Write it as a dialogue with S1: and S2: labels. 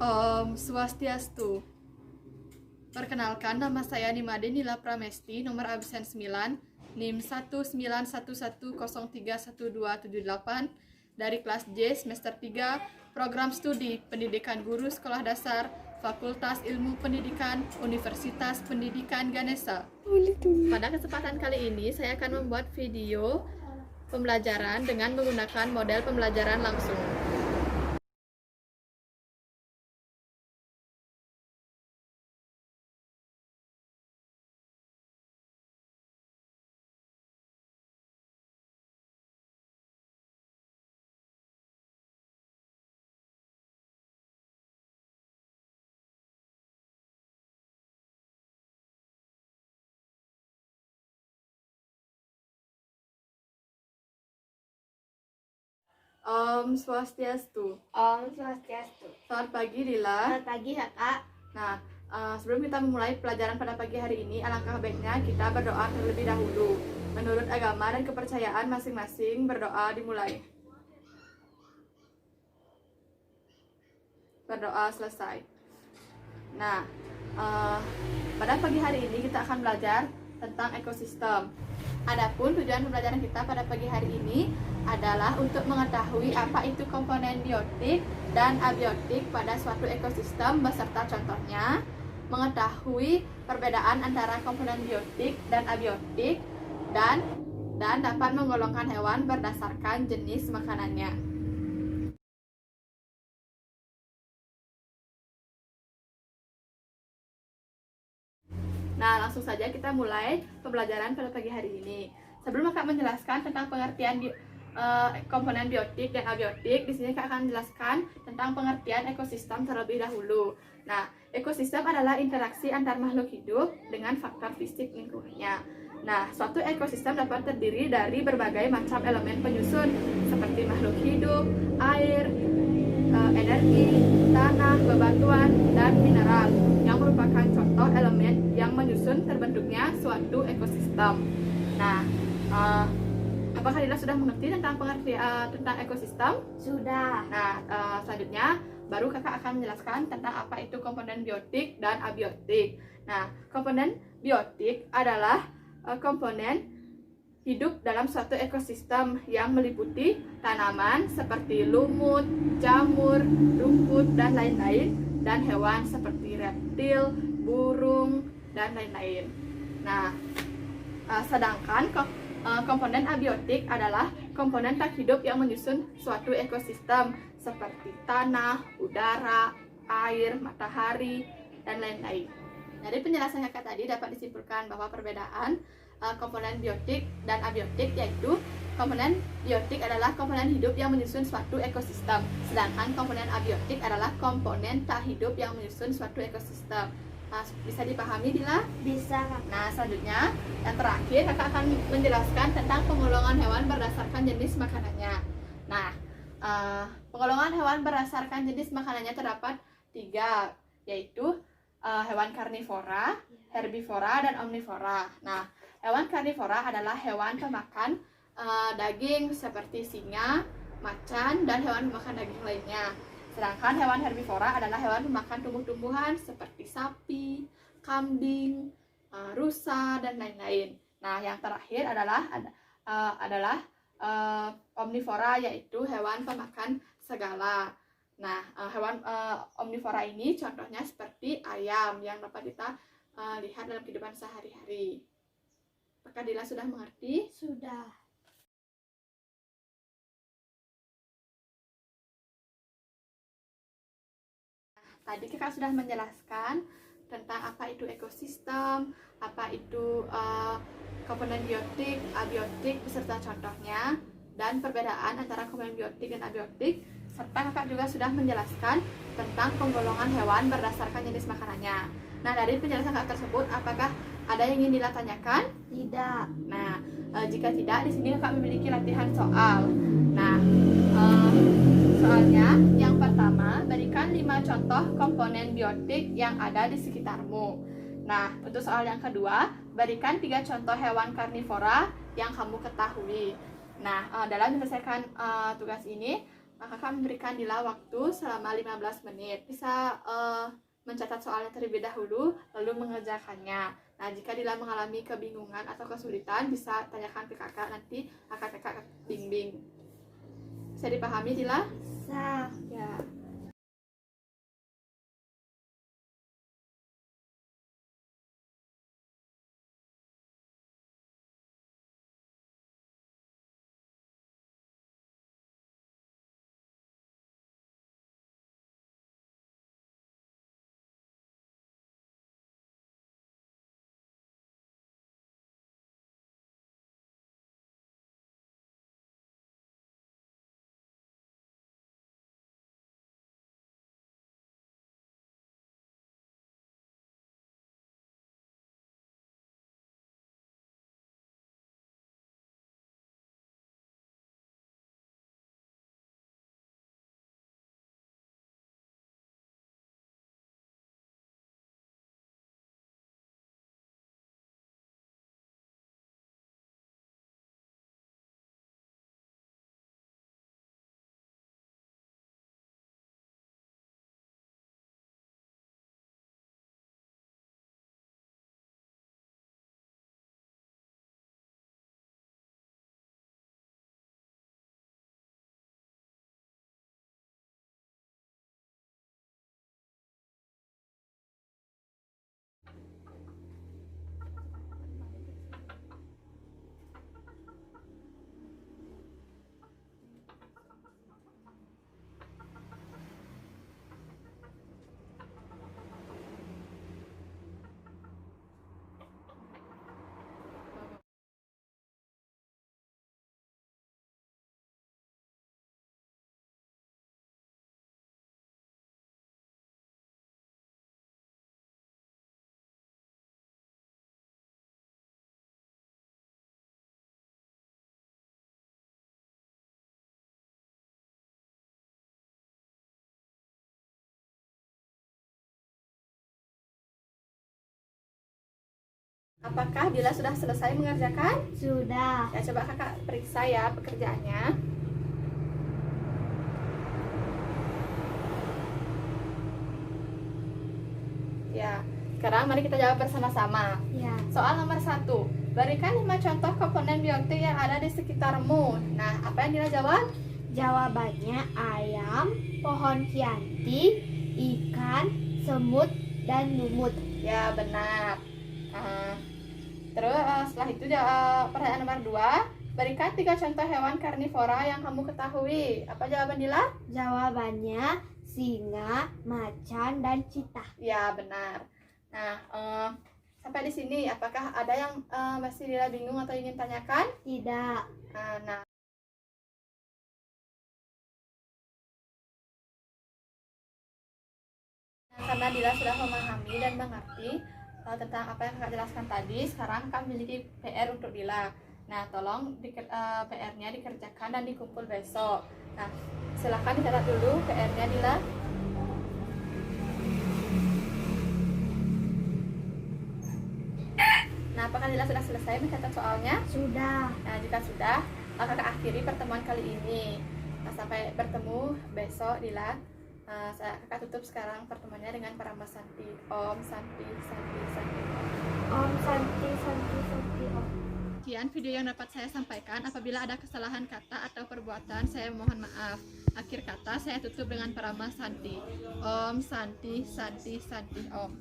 S1: Om Swastiastu. Perkenalkan, nama saya Nimade Nila Pramesti, nomor absen 9, NIM 191103128, dari kelas J semester 3, program studi Pendidikan Guru Sekolah Dasar, Fakultas Ilmu Pendidikan, Universitas Pendidikan Ganesha. Pada kesempatan kali ini, saya akan membuat video pembelajaran dengan menggunakan model pembelajaran langsung. Om Swastiastu.
S2: Om Swastiastu.
S1: Selamat pagi, Lila.
S2: Selamat pagi, Kakak.
S1: Nah, sebelum kita memulai pelajaran pada pagi hari ini, alangkah baiknya kita berdoa terlebih dahulu. Menurut agama dan kepercayaan masing-masing, berdoa dimulai. Berdoa selesai. Nah, pada pagi hari ini kita akan belajar tentang ekosistem. Adapun tujuan pembelajaran kita pada pagi hari ini adalah untuk mengetahui apa itu komponen biotik dan abiotik pada suatu ekosistem beserta contohnya, mengetahui perbedaan antara komponen biotik dan abiotik, dan dapat menggolongkan hewan berdasarkan jenis makanannya. Nah, langsung saja kita mulai pembelajaran pada pagi hari ini. Sebelum Kak menjelaskan tentang pengertian komponen biotik dan abiotik, di sini Kak akan menjelaskan tentang pengertian ekosistem terlebih dahulu. Nah, ekosistem adalah interaksi antar makhluk hidup dengan faktor fisik lingkungannya. Nah, suatu ekosistem dapat terdiri dari berbagai macam elemen penyusun seperti makhluk hidup, air, energi, tanah, bebatuan, dan mineral yang merupakan contoh elemen yang menyusun terbentuknya suatu ekosistem. Nah, apakah Lila sudah mengerti tentang pengertian tentang ekosistem?
S2: Sudah.
S1: Nah, selanjutnya baru Kakak akan menjelaskan tentang apa itu komponen biotik dan abiotik. Nah, komponen biotik adalah komponen hidup dalam suatu ekosistem yang meliputi tanaman seperti lumut, jamur, rumput, dan lain-lain, dan hewan seperti reptil, burung, dan lain-lain. Nah, sedangkan komponen abiotik adalah komponen tak hidup yang menyusun suatu ekosistem seperti tanah, udara, air, matahari, dan lain-lain. Dari penjelasan Kakak tadi dapat disimpulkan bahwa perbedaan komponen biotik dan abiotik, yaitu komponen biotik adalah komponen hidup yang menyusun suatu ekosistem, sedangkan komponen abiotik adalah komponen tak hidup yang menyusun suatu ekosistem. Nah, bisa dipahami, Dila?
S2: Bisa, Kak.
S1: Nah, selanjutnya yang terakhir Kakak akan menjelaskan tentang penggolongan hewan berdasarkan jenis makanannya. Nah, penggolongan hewan berdasarkan jenis makanannya terdapat 3, yaitu hewan karnivora, herbivora, dan omnivora. Nah, hewan karnivora adalah hewan pemakan daging seperti singa, macan, dan hewan pemakan daging lainnya. Sedangkan hewan herbivora adalah hewan pemakan tumbuh-tumbuhan seperti sapi, kambing, rusa, dan lain-lain. Nah, yang terakhir adalah omnivora, yaitu hewan pemakan segala. Nah, hewan omnivora ini contohnya seperti ayam yang dapat kita lihat dalam kehidupan sehari-hari. Apakah Dila sudah mengerti?
S2: Sudah.
S1: Tadi Kakak sudah menjelaskan tentang apa itu ekosistem, apa itu komponen biotik, abiotik beserta contohnya, dan perbedaan antara komponen biotik dan abiotik, serta Kakak juga sudah menjelaskan tentang penggolongan hewan berdasarkan jenis makanannya. Nah, dari penjelasan Kakak tersebut, apakah ada yang ingin Dila tanyakan?
S2: Tidak.
S1: Nah, jika tidak, di sini Kakak memiliki latihan soal. Nah, soalnya yang pertama, berikan 5 contoh komponen biotik yang ada di sekitarmu. Nah, untuk soal yang kedua, berikan 3 contoh hewan karnivora yang kamu ketahui. Nah, dalam menyelesaikan tugas ini, maka kakak memberikan Dila waktu selama 15 menit. Bisa mencatat soalnya terlebih dahulu, lalu mengerjakannya. Nah, jika Dila mengalami kebingungan atau kesulitan, bisa tanyakan ke kakak, nanti kakak bimbing. Bisa dipahami, Dila?
S2: Bisa.
S1: Ya. Apakah Dila sudah selesai mengerjakan?
S2: Sudah.
S1: Ya, coba kakak periksa ya pekerjaannya. Ya, sekarang mari kita jawab bersama-sama.
S2: Ya.
S1: Soal nomor 1, berikan 5 contoh komponen biotik yang ada di sekitarmu. Nah, apa yang Dila jawab?
S2: Jawabannya ayam, pohon kianti, ikan, semut, dan lumut.
S1: Ya, benar. Terus setelah itu pertanyaan nomor 2, berikan 3 contoh hewan karnivora yang kamu ketahui. Apa jawaban Dila?
S2: Jawabannya singa, macan, dan citah.
S1: Ya, benar. Nah, sampai di sini apakah ada yang masih Dila bingung atau ingin tanyakan?
S2: Tidak.
S1: Nah, karena Dila sudah memahami dan mengerti tentang apa yang kakak jelaskan tadi, sekarang kakak memiliki PR untuk Dila. Nah, tolong PR-nya dikerjakan dan dikumpul besok. Nah, silakan dicatat dulu PR-nya Dila. Nah, apakah Dila sudah selesai mencatat soalnya?
S2: Sudah.
S1: Nah, jika sudah, kakak akhiri pertemuan kali ini. Nah, sampai bertemu besok, Dila. Kakak tutup sekarang pertemuannya dengan Parama Santi. Om Santi, Santi, Santi.
S2: Om Santi, Santi, Santi, Om.
S1: Sekian video yang dapat saya sampaikan. Apabila ada kesalahan kata atau perbuatan, saya mohon maaf. Akhir kata saya tutup dengan Parama Santi. Om Santi, Santi, Santi, Om.